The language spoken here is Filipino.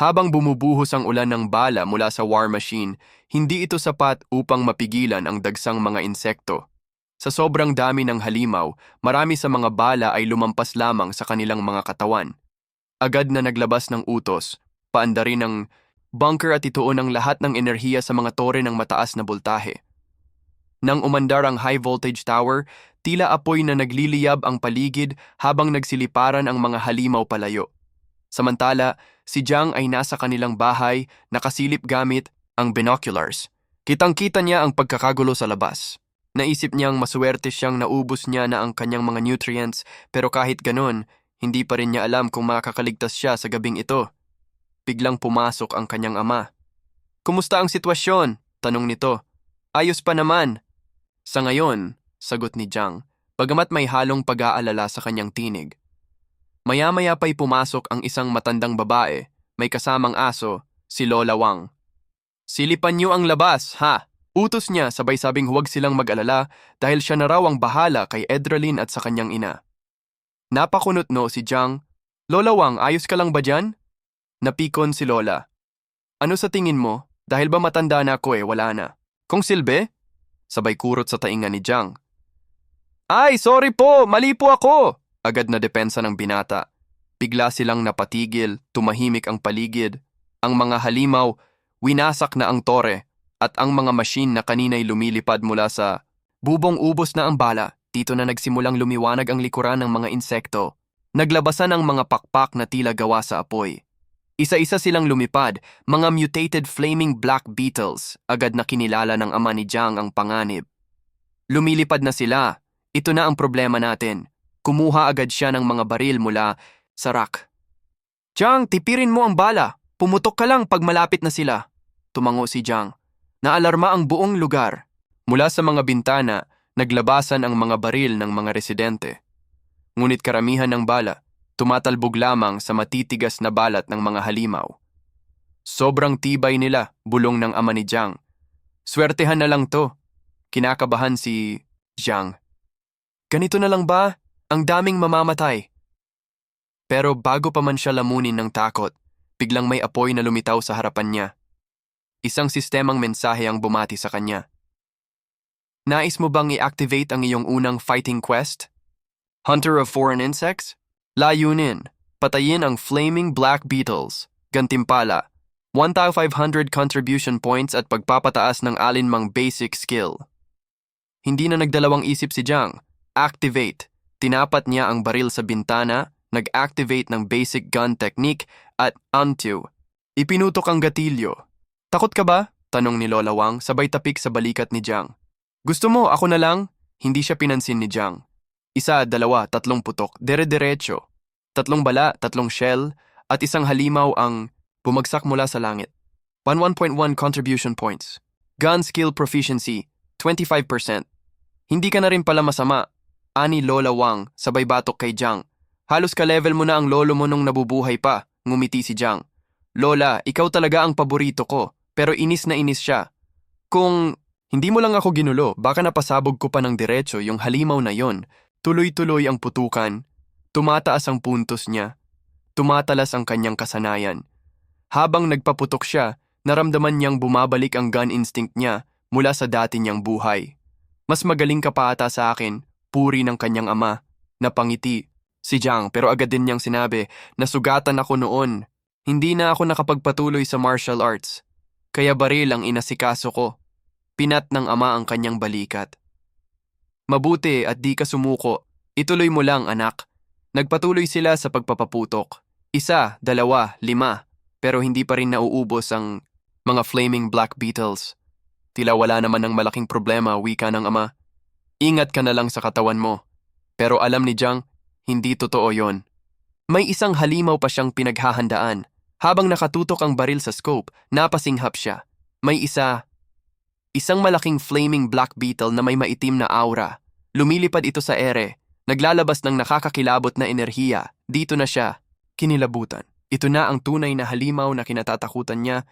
Habang bumubuhos ang ulan ng bala mula sa war machine, hindi ito sapat upang mapigilan ang dagsang mga insekto. Sa sobrang dami ng halimaw, marami sa mga bala ay lumampas lamang sa kanilang mga katawan. Agad na naglabas ng utos, paandarin ng bunker at ituon ang lahat ng enerhiya sa mga tore ng mataas na boltahe. Nang umandar ang high voltage tower, tila apoy na nagliliyab ang paligid habang nagsiliparan ang mga halimaw palayo. Samantala, si Jiang ay nasa kanilang bahay, nakasilip gamit ang binoculars. Kitang-kita niya ang pagkakagulo sa labas. Naisip niyang maswerte siyang naubos niya na ang kanyang mga nutrients, pero kahit ganon, hindi pa rin niya alam kung makakaligtas siya sa gabing ito. Biglang pumasok ang kanyang ama. "Kumusta ang sitwasyon?" tanong nito. "Ayos pa naman." "Sa ngayon," sagot ni Jiang, bagamat may halong pag-aalala sa kanyang tinig. Maya-maya pa'y pumasok ang isang matandang babae, may kasamang aso, si Lola Wang. "Silipan niyo ang labas, ha?" Utos niya sabay sabing huwag silang mag-alala dahil siya na raw ang bahala kay Edralyn at sa kanyang ina. Napakunot-no si Jiang. "Lola Wang, ayos ka lang ba dyan?" Napikon si Lola. "Ano sa tingin mo? Dahil ba matanda na ako wala na." "Kung silbi?" Sabay kurot sa tainga ni Jiang. "Ay, sorry po, mali po ako!" Agad na depensa ng binata. Bigla silang napatigil, tumahimik ang paligid. Ang mga halimaw, winasak na ang tore, at ang mga machine na kanina'y lumilipad mula sa bubong-ubos na ang bala. Dito na nagsimulang lumiwanag ang likuran ng mga insekto. Naglabasan ang mga pakpak na tila gawa sa apoy. Isa-isa silang lumipad, mga mutated flaming black beetles. Agad na kinilala ng ama ni Jiang ang panganib. Lumilipad na sila. Ito na ang problema natin. Kumuha agad siya ng mga baril mula sa rack. "Jiang, tipirin mo ang bala. Pumutok ka lang pag malapit na sila." Tumango si Jiang. Naalarma ang buong lugar. Mula sa mga bintana, naglabasan ang mga baril ng mga residente. Ngunit karamihan ng bala, tumatalbog lamang sa matitigas na balat ng mga halimaw. Sobrang tibay nila, bulong ng ama ni Jiang. "Swertehan na lang to." Kinakabahan si Jiang. "Ganito na lang ba? Ang daming mamamatay." Pero bago pa man siya lamunin ng takot, biglang may apoy na lumitaw sa harapan niya. Isang sistemang mensahe ang bumati sa kanya. "Nais mo bang i-activate ang iyong unang fighting quest? Hunter of Foreign Insects? Layunin, patayin ang Flaming Black Beetles. Gantimpala, 1,500 contribution points at pagpapataas ng alinmang basic skill." Hindi na nagdalawang isip si Jiang. Activate. Tinapat niya ang baril sa bintana, nag-activate ng basic gun technique at unto. Ipinutok ang gatilyo. "Takot ka ba?" tanong ni Lola Wang sabay tapik sa balikat ni Jiang. "Gusto mo ako na lang?" Hindi siya pinansin ni Jiang. Isa, dalawa, tatlong putok, dere-derecho. Tatlong bala, tatlong shell, at isang halimaw ang bumagsak mula sa langit. 1.1 contribution points. Gun skill proficiency, 25%. "Hindi ka na rin pala masama," ani Lola Wang sabay batok kay Jiang. "Halos ka-level mo na ang lolo mo nung nabubuhay pa," ngumiti si Jiang. "Lola, ikaw talaga ang paborito ko, pero inis na inis siya. Kung hindi mo lang ako ginulo, baka napasabog ko pa ng diretso yung halimaw na yon." Tuloy-tuloy ang putukan. Tumataas ang puntos niya. Tumatalas ang kanyang kasanayan. Habang nagpaputok siya, naramdaman niyang bumabalik ang gun instinct niya mula sa dati niyang buhay. "Mas magaling ka pa ata sa akin," puri ng kanyang ama. Napangiti si Jiang pero agad din niyang sinabi, "Nasugatan ako noon. Hindi na ako nakapagpatuloy sa martial arts. Kaya baril ang inasikaso ko." Pinat ng ama ang kanyang balikat. "Mabuti at di ka sumuko. Ituloy mo lang, anak." Nagpatuloy sila sa pagpapaputok. Isa, dalawa, lima. Pero hindi pa rin nauubos ang mga flaming black beetles. Tila wala naman ng malaking problema, wika ng ama. "Ingat ka na lang sa katawan mo." Pero alam ni Jiang, hindi totoo yon. May isang halimaw pa siyang pinaghahandaan. Habang nakatutok ang baril sa scope, napasinghap siya. May isang malaking flaming black beetle na may maitim na aura. Lumilipad ito sa ere. Naglalabas ng nakakakilabot na enerhiya. Dito na siya. Kinilabutan. Ito na ang tunay na halimaw na kinatatakutan niya.